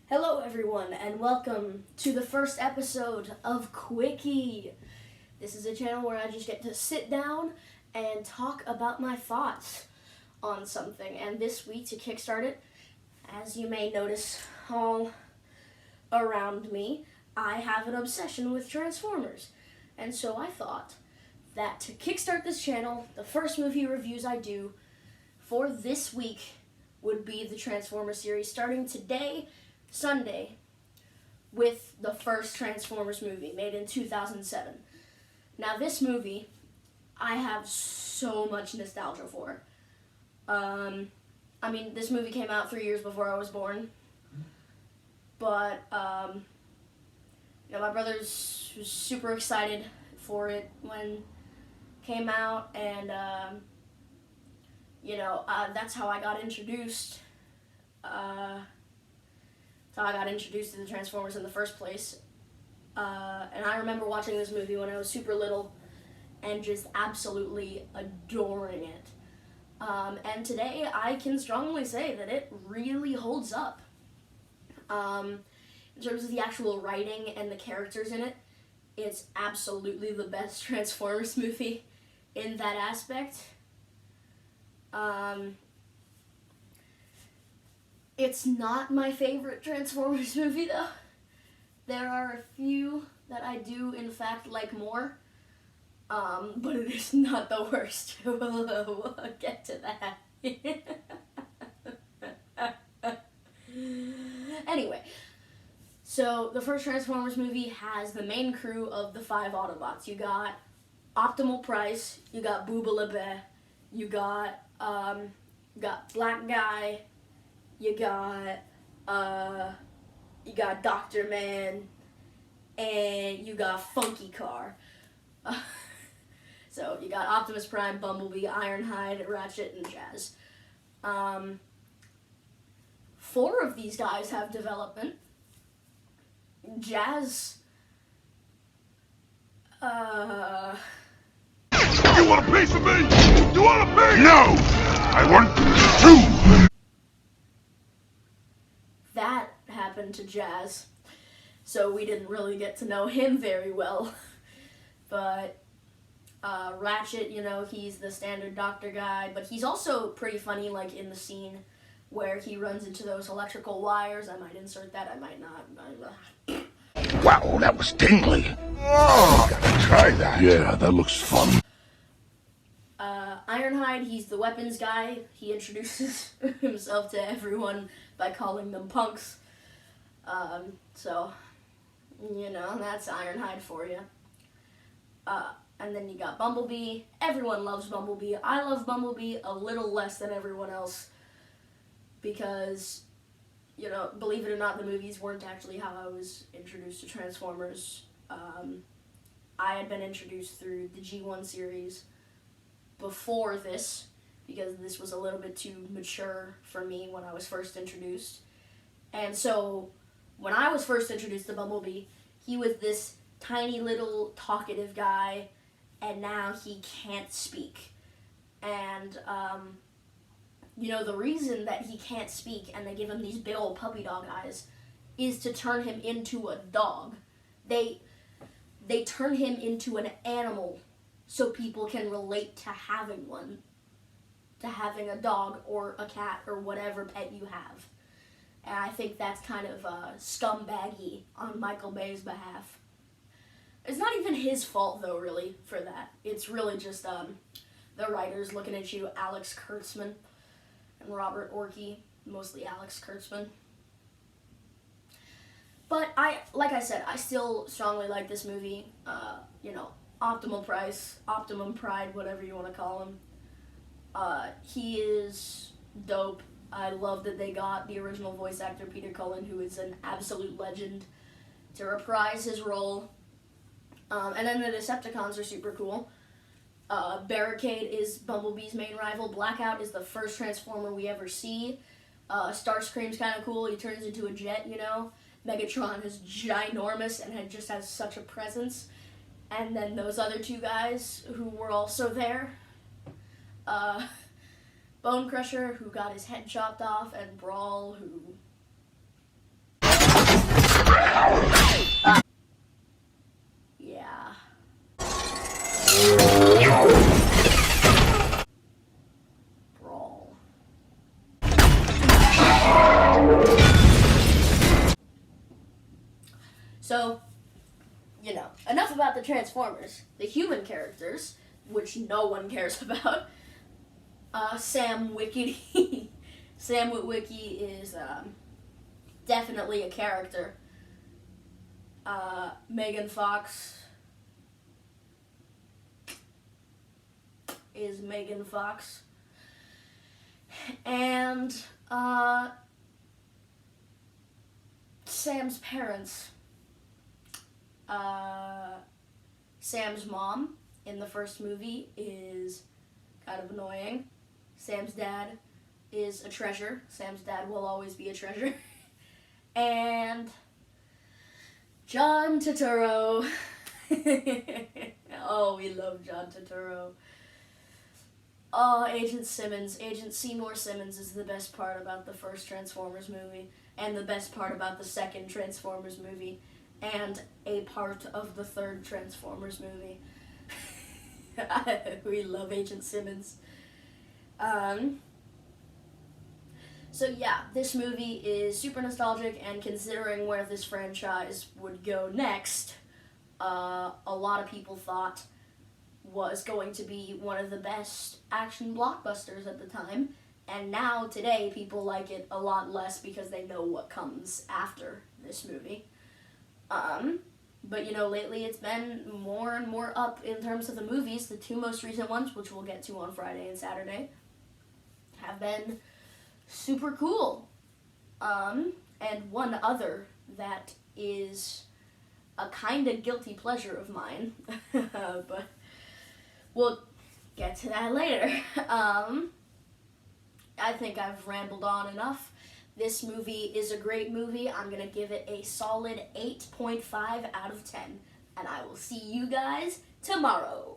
Hello everyone and welcome to the first episode of Quickie. This is a channel where I just get to sit down and talk about my thoughts on something. And this week, to kickstart it, as you may notice all around me, I have an obsession with Transformers. And so I thought that to kickstart this channel, the first movie reviews I do for this week would be the Transformers series, starting today, Sunday, with the first Transformers movie made in 2007. Now this movie I have so much nostalgia for. This movie came out 3 years before I was born, but my brother's was super excited for it when it came out, and that's how I got introduced. How I got introduced to the Transformers in the first place. And I remember watching this movie when I was super little and just absolutely adoring it. And today I can strongly say that it really holds up. In terms of the actual writing and the characters in it, it's absolutely the best Transformers movie in that aspect. It's not my favorite Transformers movie, though. There are a few that I do, in fact, like more, but it is not the worst. We'll get to that. Anyway, so the first Transformers movie has the main crew of the 5 Autobots. You got Optimal Price, you got Booba you got Black Guy, you got Dr. Man, and you got Funky Car. So you got Optimus Prime, Bumblebee, Ironhide, Ratchet, and Jazz. 4 of these guys have development. Jazz, You want a piece of me? You want a piece? No! I want 2! that happened to Jazz, so we didn't really get to know him very well. But Ratchet, he's the standard doctor guy, but he's also pretty funny, like in the scene where he runs into those electrical wires. I might insert that, I might not. Wow, that was tingly. Oh, gotta try that. Yeah, that looks fun. Ironhide, he's the weapons guy. He introduces himself to everyone by calling them punks. So, that's Ironhide for you. And then you got Bumblebee. Everyone loves Bumblebee. I love Bumblebee a little less than everyone else because, believe it or not, the movies weren't actually how I was introduced to Transformers. I had been introduced through the G1 series before this, because this was a little bit too mature for me when I was first introduced. And so, when I was first introduced to Bumblebee, he was this tiny little talkative guy, and now he can't speak. And, the reason that he can't speak and they give him these big old puppy dog eyes is to turn him into a dog. They turn him into an animal so people can relate to having one, to having a dog or a cat or whatever pet you have. And I think that's kind of scumbaggy on Michael Bay's behalf. It's not even his fault, though, really, for that. It's really just the writers looking at you, Alex Kurtzman and Robert Orkey, mostly Alex Kurtzman. But like I said, I still strongly like this movie. Optimal Price, Optimum Pride, whatever you want to call him. He is dope. I love that they got the original voice actor, Peter Cullen, who is an absolute legend, to reprise his role. And then the Decepticons are super cool. Barricade is Bumblebee's main rival. Blackout is the first Transformer we ever see. Starscream's kind of cool. He turns into a jet, Megatron is ginormous and just has such a presence. And then those other 2 guys who were also there. Bone Crusher, who got his head chopped off, and Brawl, who So, enough about the Transformers. The human characters, which no one cares about. Sam Witwicky. Sam Witwicky is definitely a character. Megan Fox is Megan Fox. And Sam's parents. Sam's mom in the first movie is kind of annoying. Sam's dad is a treasure. Sam's dad will always be a treasure. And John Turturro. Oh, we love John Turturro. Oh, Agent Simmons. Agent Seymour Simmons is the best part about the first Transformers movie, and the best part about the second Transformers movie, and a part of the third Transformers movie. We love Agent Simmons. So yeah, this movie is super nostalgic, and considering where this franchise would go next, a lot of people thought was going to be one of the best action blockbusters at the time, and now today people like it a lot less because they know what comes after this movie. But lately it's been more and more up in terms of the movies. The two most recent ones, which we'll get to on Friday and Saturday, have been super cool. And one other that is a kind of guilty pleasure of mine, but we'll get to that later. I think I've rambled on enough. This movie is a great movie. I'm going to give it a solid 8.5 out of 10. And I will see you guys tomorrow.